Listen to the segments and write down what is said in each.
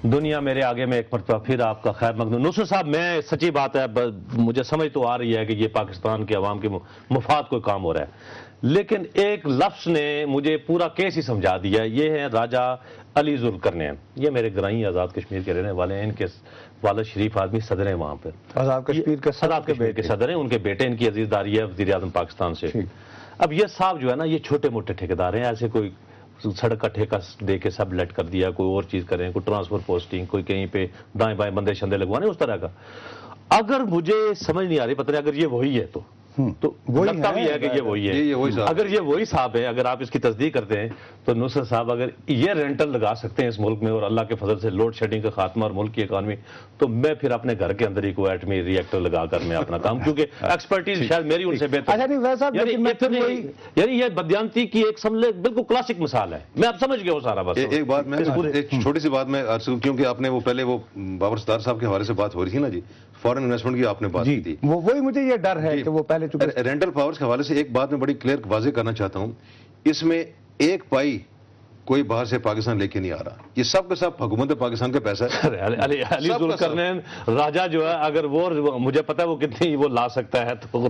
دنیا میرے آگے میں ایک مرتبہ پھر آپ کا خیر مقدم. نصرت صاحب, میں سچی بات ہے, مجھے سمجھ تو آ رہی ہے کہ یہ پاکستان کے عوام کے مفاد کوئی کام ہو رہا ہے, لیکن ایک لفظ نے مجھے پورا کیس ہی سمجھا دیا. یہ ہے راجہ علی ذوالقرنین, یہ میرے گرائی آزاد کشمیر کے رہنے والے ہیں. ان کے والد شریف آدمی صدر ہیں وہاں پہ, آزاد کشمیر کے صدر ہیں. ان کے بیٹے ان کی عزیزداری ہے وزیر اعظم پاکستان سے. اب یہ صاحب جو ہے نا, یہ چھوٹے موٹے ٹھیکیدار ہیں. ایسے کوئی سڑک کا ٹھیکہ دے کے سب لیٹ کر دیا, کوئی اور چیز کریں, کوئی ٹرانسفر پوسٹنگ, کوئی کہیں پہ دائیں بائیں بندے شندے لگوانے, اس طرح کا. اگر مجھے سمجھ نہیں آ رہی, پتہ نہیں اگر یہ وہی ہے تو لگتا بھی ہے کہ یہ وہی ہے. اگر یہ وہی صاحب ہے, اگر آپ اس کی تصدیق کرتے ہیں تو نصرت صاحب اگر یہ رینٹل لگا سکتے ہیں اس ملک میں, اور اللہ کے فضل سے لوڈ شیڈنگ کا خاتمہ اور ملک کی اکانومی, تو میں پھر اپنے گھر کے اندر ہی کوئی ایٹمی ری ایکٹر لگا کر میں اپنا کام, کیونکہ ایکسپرٹی شاید میری ان سے بہتر. یعنی یہ بدیانتی کی ایک بالکل کلاسک مثال ہے. میں اب سمجھ گیا ہوں سارا. بس ایک بات میں, ایک چھوٹی سی بات میں, کیونکہ آپ نے وہ پہلے وہ بابر ستار صاحب کے حوالے سے بات ہو رہی تھی نا جی, فارن انویسٹمنٹ کی آپ نے بات کی تھی, وہی مجھے یہ ڈر ہے کہ وہ پہلے رینٹل پاورز کے حوالے سے ایک بات میں بڑی کلیئر واضح کرنا چاہتا ہوں. اس میں ایک پائی کوئی باہر سے پاکستان لے کے نہیں آ رہا, یہ سب کا سب حکومت پاکستان کا پیسہ ہے. علی ذوالقرنین راجہ جو ہے, اگر وہ مجھے پتا ہے وہ کتنی وہ لا سکتا ہے, تو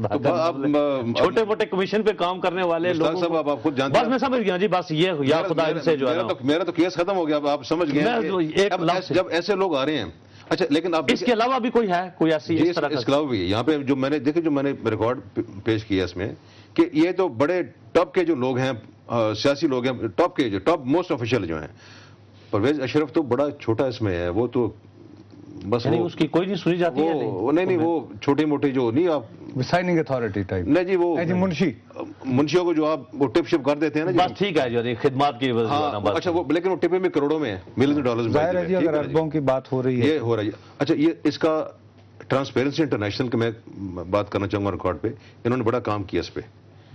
چھوٹے موٹے کمیشن پہ کام کرنے والے لوگ, آپ خود جانتے ہیں. بس میں سمجھ گیا جی, بس یہ یا خدا ان سے جو ہے میرا تو کیس ختم ہو گیا. آپ سمجھ گئے جب ایسے لوگ آ رہے ہیں. اچھا, لیکن آپ اس کے علاوہ بھی کوئی ہے, کوئی ایسی اس کے علاوہ بھی یہاں پہ جو میں نے دیکھے, جو میں نے ریکارڈ پیش کیا اس میں, کہ یہ تو بڑے ٹاپ کے جو لوگ ہیں, سیاسی لوگ ہیں, ٹاپ کے جو ٹاپ موسٹ آفیشیل جو ہیں. پرویز اشرف تو بڑا چھوٹا اس میں ہے, وہ تو بس اس کی کوئی نہیں سنی جاتی ہے. نہیں, وہ چھوٹی موٹی جو نہیں, آپ سائننگ اتھارٹی ٹائپ, نہیں جی, وہ منشیوں کو جو آپ وہ ٹپ شپ کر دیتے ہیں نا, بس ٹھیک ہے جو خدمات کی. اچھا, وہ لیکن وہ ٹپے میں کروڑوں میں ہے, ملین ڈالرز میں, اگر اربوں کی بات ہو رہی ہے, یہ ہو رہی ہے. اچھا, یہ اس کا ٹرانسپیرنسی انٹرنیشنل کے میں بات کرنا چاہوں گا ریکارڈ پہ, انہوں نے بڑا کام کیا اس پہ.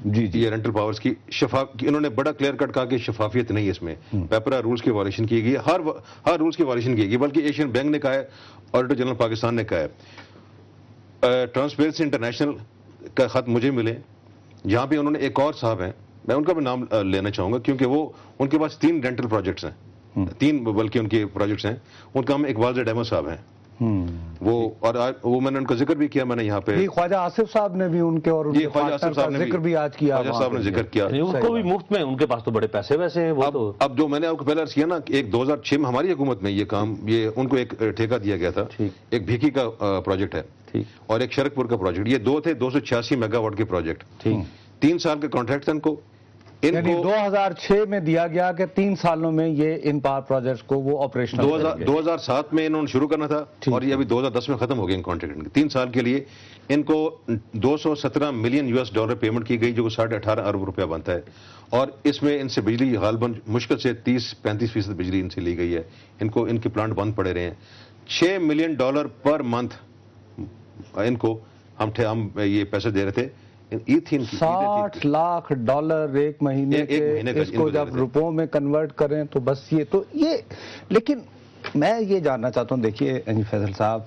جی یہ رینٹل پاورز کی انہوں نے بڑا کلیئر کٹ کہا کہ شفافیت نہیں ہے اس میں, پیپرا رولز کی وائلیشن کی گئی, ہر رولز کی وائلیشن کی گئی, بلکہ ایشین بینک نے کہا ہے, آڈیٹر جنرل پاکستان نے کہا ہے. ٹرانسپیرنسی انٹرنیشنل کا خط مجھے ملے, جہاں پہ انہوں نے ایک اور صاحب ہیں, میں ان کا بھی نام لینا چاہوں گا, کیونکہ وہ ان کے پاس 3 رینٹل پروجیکٹس ہیں, 3 بلکہ ان کے پروجیکٹس ہیں. ان کا ہم اقبال زیڈ احمد صاحب ہیں, وہ میں نے ان کا ذکر بھی کیا, میں نے یہاں پہ خواجہ آصف صاحب نے بھی ان کے اور خواجہ آصف صاحب نے ذکر بھی آج کیا, خواجہ صاحب نے ذکر کیا, ان کو بھی مفت میں, ان کے پاس تو بڑے پیسے ویسے ہیں. اب جو میں نے آپ کو پہلے عرض کیا نا, ایک 2006 میں ہماری حکومت میں یہ کام, یہ ان کو ایک ٹھیکہ دیا گیا تھا, ایک بھیکی کا پروجیکٹ ہے اور ایک شرک پور کا پروجیکٹ, یہ 2 تھے 286 میگا واٹ کے پروجیکٹ. 3 سال کے کانٹریکٹ تھے ان کو. یعنی 2006 میں دیا گیا کہ 3 سالوں میں یہ ان پاور پروجیکٹس کو وہ آپریشن 2007 میں انہوں نے شروع کرنا تھا, اور یہ ابھی 2010 میں ختم ہو گیا ان کانٹریکٹ. 3 سال کے لیے ان کو $217 ملین پیمنٹ کی گئی, جو 18.5 ارب روپیہ بنتا ہے. اور اس میں ان سے بجلی غالباً مشکل سے 30-35% بجلی ان سے لی گئی ہے. ان کے پلانٹ بند پڑے رہے ہیں. $6 ملین پر منتھ ان کو ہم یہ پیسے دے رہے تھے. $60 لاکھ ایک مہینے کے, اس کو جب روپوں میں کنورٹ کریں تو بس یہ. لیکن میں یہ جاننا چاہتا ہوں, دیکھیے فیصل صاحب,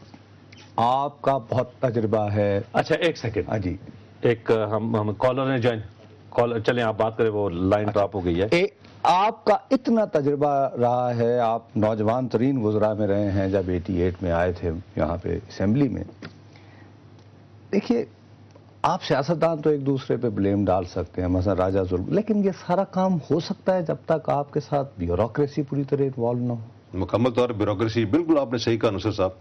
آپ کا بہت تجربہ ہے. اچھا, ایک سیکنڈ. ہاں جی, ایک ہم کالر نے جوائن, چلیں آپ بات کریں, وہ لائن ڈراپ ہو گئی ہے. آپ کا اتنا تجربہ رہا ہے, آپ نوجوان ترین وزراء میں رہے ہیں جب 88 میں آئے تھے یہاں پہ اسمبلی میں. دیکھیے, آپ سیاستدان تو ایک دوسرے پہ بلیم ڈال سکتے ہیں, مثلا راجہ ظلم, لیکن یہ سارا کام ہو سکتا ہے جب تک آپ کے ساتھ بیوروکریسی پوری طرح انوالو نہ ہو. مکمل طور پر بیوروکریسی, بالکل آپ نے صحیح کہا نصرت صاحب.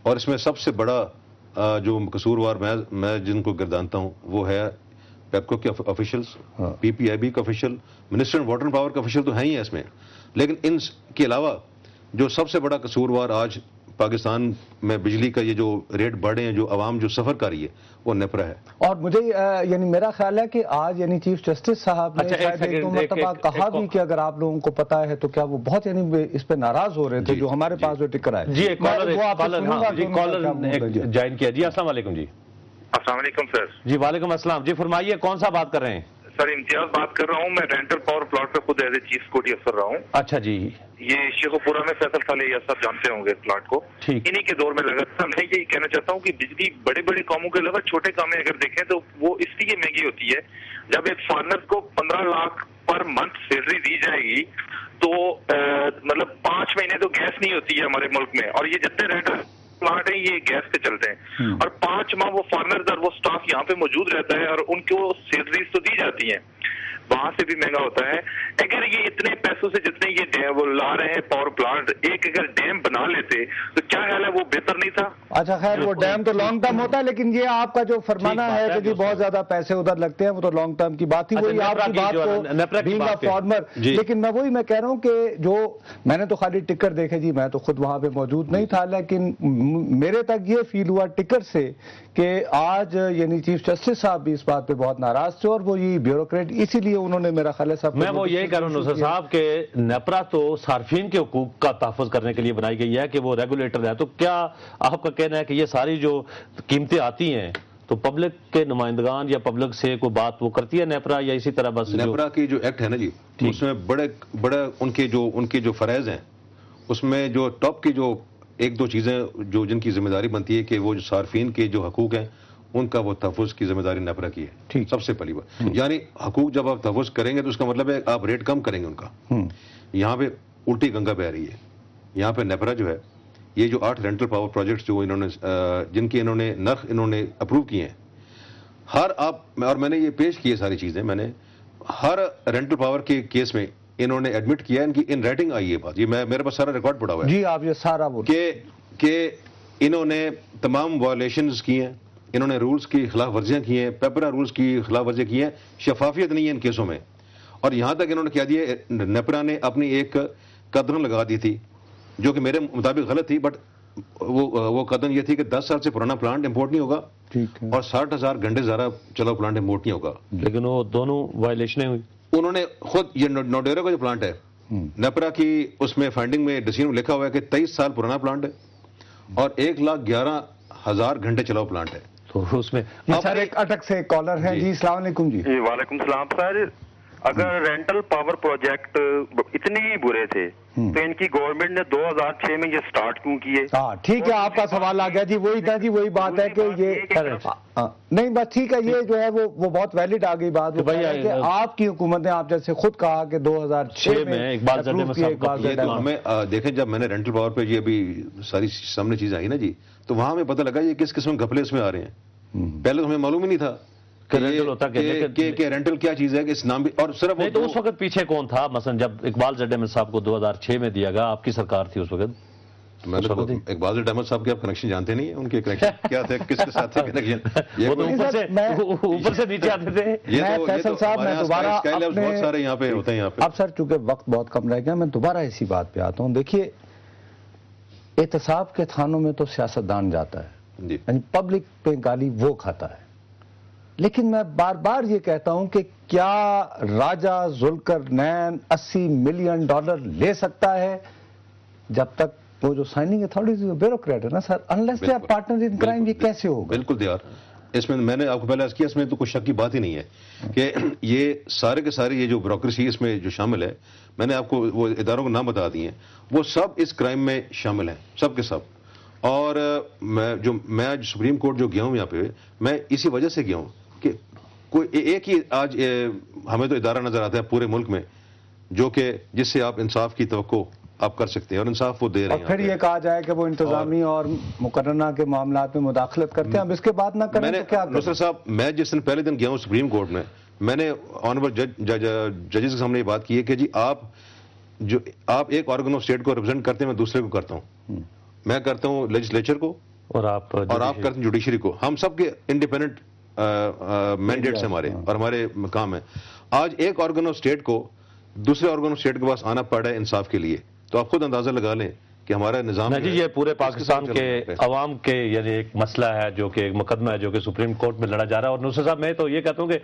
اور اس میں سب سے بڑا جو قصوروار میں جن کو گردانتا ہوں وہ ہے پیپکو کے officials, P P I B کا official, minister water and power کا آفیشل تو ہیں ہی ہیں اس میں. لیکن ان کے علاوہ جو سب سے بڑا قصوروار آج پاکستان میں بجلی کا یہ جو ریٹ بڑھے ہیں, جو عوام جو سفر کر رہی ہے, وہ نیپرا ہے. اور مجھے یعنی میرا خیال ہے کہ آج یعنی چیف جسٹس صاحب نے شاید ایک دو مرتبہ کہا بھی کہ اگر آپ لوگوں کو پتا ہے تو کیا وہ بہت یعنی اس پہ ناراض ہو رہے تھے جو ہمارے پاس جو ٹکر آئے. جی, کالر جوائن کیا. جی, السلام علیکم. جی السلام علیکم سر. جی وعلیکم السلام. جی فرمائیے, کون سا بات کر رہے ہیں؟ سر امتیاز بات کر رہا ہوں، میں رینٹل پاور پلاٹ پہ خود ایز اے چیف سیکورٹی افسر رہا ہوں. اچھا جی. یہ شیخ پورہ میں فیصل صالح یا صاحب جانتے ہوں گے اس پلاٹ کو. ٹھیک. انہی کے دور میں لگا تھا. میں یہی کہنا چاہتا ہوں کہ بجلی بڑے بڑے کاموں کے علاوہ چھوٹے کام میں اگر دیکھیں تو وہ اس لیے مہنگی ہوتی ہے. جب ایک فارنر کو 15 لاکھ پر منتھ سیلری دی جائے گی تو مطلب 5 مہینے تو گیس نہیں ہوتی ہے ہمارے ملک میں، اور یہ جتنے رینٹل پلاٹ ہیں یہ گیس پہ چلتے ہیں، اور 5 ماہ وہ فارنر اور وہ سٹاف یہاں پہ موجود رہتا ہے اور ان کو سیلریز تو دی جاتی ہیں، وہاں سے بھی مہنگا ہوتا ہے. اگر یہ اتنے پیسوں سے جتنے یہ وہ لا رہے ہیں پاور پلانٹ، ایک اگر ڈیم بنا لیتے تو کیا خیال ہے وہ بہتر نہیں تھا؟ اچھا خیر، وہ ڈیم تو لانگ ٹرم ہوتا ہے، لیکن یہ آپ کا جو فرمانا ہے کہ جی بہت زیادہ پیسے ادھر لگتے ہیں، وہ تو لانگ ٹرم کی بات تھی. وہی آپ کی بات کو بینگ اے فارمر، لیکن میں وہی میں کہہ رہا ہوں کہ جو میں نے تو خالی ٹکر دیکھے جی، میں تو خود وہاں پہ موجود نہیں تھا، لیکن میرے تک یہ فیل ہوا ٹکر سے کہ آج یعنی چیف جسٹس صاحب بھی اس بات پہ بہت ناراض تھے، اور وہ یہ بیوروکریٹ اسی لیے انہوں نے میرا خیال ہے صاحب. میں وہ یہی کہہ رہا ہوں نصرت صاحب کہ نیپرا تو صارفین کے حقوق کا تحفظ کرنے کے لیے بنائی گئی ہے کہ وہ ریگولیٹر ہے، تو کیا آپ کا کہنا ہے کہ یہ ساری جو قیمتیں آتی ہیں تو پبلک کے نمائندگان یا پبلک سے کوئی بات وہ کرتی ہے نیپرا، یا اسی طرح بس نیپرا کی جو ایکٹ ہے نا جی، اس میں بڑے ان کے جو فرائض ہیں، اس میں جو ٹاپ کی جو 1-2 چیزیں جو جن کی ذمہ داری بنتی ہے کہ وہ جو صارفین کے جو حقوق ہیں ان کا وہ تحفظ کی ذمہ داری نیپرا کی ہے سب سے پہلی بات. یعنی حقوق جب آپ تحفظ کریں گے تو اس کا مطلب ہے آپ ریٹ کم کریں گے ان کا. یہاں پہ الٹی گنگا بہ رہی ہے. یہاں پہ نیپرا جو ہے یہ جو 8 رینٹل پاور پروجیکٹس جو انہوں نے جن کے نرخ انہوں نے اپروو کیے ہیں، اور میں نے یہ پیش کی ہے ساری چیزیں، میں نے ہر رینٹل پاور کے کیس میں انہوں نے ایڈمٹ کیا ہے، ان کی ان رائٹنگ آئی ہے بات. یہ میرے پاس سارا ریکارڈ پڑا ہوا ہے جی. آپ یہ سارا کہ انہوں نے تمام وائلیشنز کی ہیں، انہوں نے رولز کی خلاف ورزیاں کی ہیں، پیپرا رولز کی خلاف ورزیاں کی ہیں، شفافیت نہیں ہے ان کیسوں میں. اور یہاں تک انہوں نے کیا دیا، نیپرا نے اپنی ایک قدرن لگا دی تھی جو کہ میرے مطابق غلط تھی، بٹ وہ قدرن یہ تھی کہ 10 سال سے پرانا پلانٹ امپورٹ نہیں ہوگا اور 60,000 گھنٹے زیادہ چلا پلانٹ امپورٹ نہیں ہوگا. لیکن وہ دونوں وائلیشنیں ہوئی. انہوں نے خود یہ نوڈیرو کا جو پلانٹ ہے نیپرا کی اس میں فائنڈنگ میں ڈسیزن میں لکھا ہوا ہے کہ 23 سال پرانا پلانٹ ہے اور 1,11,000 گھنٹے چلاؤ پلانٹ ہے. تو اس میں سر ایک اٹک سے کالر ہیں. جی السلام علیکم. جی وعلیکم السلام. سر اگر رینٹل پاور پروجیکٹ اتنے ہی برے تھے تو ان کی گورنمنٹ نے 2006 میں یہ سٹارٹ کیوں کیے؟ ہاں ٹھیک ہے، آپ کا سوال آ گیا جی. وہی تھا جی، وہی بات ہے کہ یہ نہیں بس ٹھیک ہے، یہ جو ہے وہ بہت ویلڈ آ گئی بات کہ آپ کی حکومت نے، آپ جیسے خود کہا کہ 2006 میں ہمیں دیکھیں جب میں نے رینٹل پاور پہ یہ ابھی ساری سامنے چیز آئی نا جی، تو وہاں ہمیں پتہ لگا یہ کس قسم کے گھپلے اس میں آ رہے ہیں. پہلے تو ہمیں معلوم ہی نہیں تھا کہ رینٹل کیا چیز ہے کہ اس نام بھی. اور صرف نہیں تو اس وقت پیچھے کون تھا؟ مثلا جب اقبال زیڈ احمد صاحب کو 2006 میں دیا گیا، آپ کی سرکار تھی اس وقت. میں تو اقبال زیڈ احمد صاحب کے آپ کنیکشن جانتے نہیں ہیں، ان کے کنیکشن کیا تھے، کس کے ساتھ تھے کنیکشن؟ وہ تو اوپر سے نیچے آتے تھے. فیصل صاحب میں دوبارہ بہت سارے یہاں پہ ہوتے ہیں یہاں پہ. اب سر چونکہ وقت بہت کم رہ گیا، میں دوبارہ اسی بات پہ آتا ہوں. دیکھیے احتساب کے تھانوں میں تو سیاستدان جاتا ہے، یعنی پبلک پہ گالی وہ کھاتا ہے، لیکن میں بار بار یہ کہتا ہوں کہ کیا راجہ ذوالقرنین $80 ملین لے سکتا ہے جب تک وہ جو سائننگ اتھارٹیز بیوروکریٹ ہے نا sir, unless they are partner in crime, یہ کیسے ہوگا؟ بالکل دیار. اس میں نے آپ کو پہلے عرض کیا، اس میں تو کوئی شک کی بات ہی نہیں ہے کہ یہ سارے کے سارے یہ جو بیوروکریسی اس میں جو شامل ہے، میں نے آپ کو وہ اداروں کو نام بتا دیے ہیں، وہ سب اس کرائم میں شامل ہیں، سب کے سب. اور میں آج سپریم کورٹ جو گیا ہوں یہاں پہ، میں اسی وجہ سے گیا ہوں کہ کوئی ایک ہی آج ہمیں تو ادارہ نظر آتا ہے پورے ملک میں جو کہ جس سے آپ انصاف کی توقع آپ کر سکتے ہیں، اور انصاف وہ دے رہے ہیں. اور پھر یہ کہا جائے کہ وہ انتظامی اور مقررہ کے معاملات میں مداخلت کرتے ہیں، اب اس کے بعد نہ کریں تو کیا کریں؟ نصرت صاحب، میں جس دن پہلے دن گیا ہوں سپریم کورٹ میں نے آنریبل ججز کے سامنے یہ بات کی ہے کہ جی آپ ایک آرگن آف اسٹیٹ کو ریپرزینٹ کرتے ہیں، میں دوسرے کو کرتا ہوں. میں کرتا ہوں لیجسلیچر کو اور آپ کرتے ہیں جوڈیشری کو. ہم سب کے انڈیپینڈنٹ مینڈیٹس ہمارے اور ہمارے کام ہیں. آج ایک آرگن آف اسٹیٹ کو دوسرے آرگن آف اسٹیٹ کے پاس آنا پڑا ہے انصاف کے لیے، تو آپ خود اندازہ لگا لیں کہ ہمارا نظام جی یہ پورے پاکستان کے عوام کے یعنی ایک مسئلہ ہے جو کہ ایک مقدمہ ہے جو کہ سپریم کورٹ میں لڑا جا رہا ہے. اور نصرت صاحب میں تو یہ کہتا ہوں کہ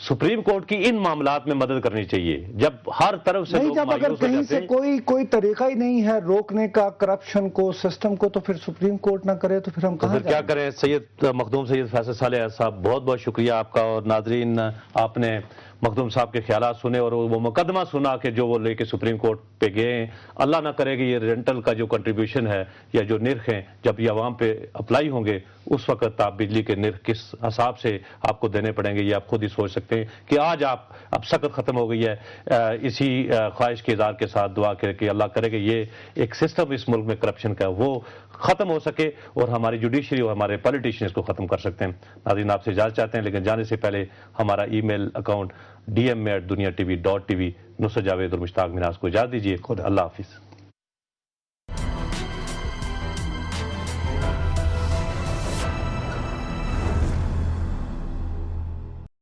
سپریم کورٹ کی ان معاملات میں مدد کرنی چاہیے جب ہر طرف سے جب اگر کہیں سے کوئی طریقہ ہی نہیں ہے روکنے کا کرپشن کو، سسٹم کو، تو پھر سپریم کورٹ نہ کرے تو پھر ہم کہاں کیا کریں؟ سید مخدوم سید فیصل صالح صاحب بہت بہت شکریہ آپ کا. اور ناظرین، آپ نے مخدوم صاحب کے خیالات سنے اور وہ مقدمہ سنا کہ جو وہ لے کے سپریم کورٹ پہ گئے ہیں. اللہ نہ کرے کہ یہ رینٹل کا جو کنٹریبیوشن ہے یا جو نرخ ہیں جب یہ عوام پہ اپلائی ہوں گے اس وقت آپ بجلی کے نرخ کس حساب سے آپ کو دینے پڑیں گے یہ آپ خود ہی سوچ سکتے ہیں کہ آج اب سخت ختم ہو گئی ہے. اسی خواہش کے اظہار کے ساتھ دعا کرے کہ اللہ کرے کہ یہ ایک سسٹم اس ملک میں کرپشن کا وہ ختم ہو سکے اور ہماری جوڈیشری اور ہمارے پولیٹیشین اس کو ختم کر سکتے ہیں. ناظرین آپ سے اجازت چاہتے ہیں لیکن جانے سے پہلے ہمارا ای میل اکاؤنٹ dm@duniatv.tv. نصرت جاوید اور مشتاق مناز کو اجازت دیجیے. اللہ حافظ.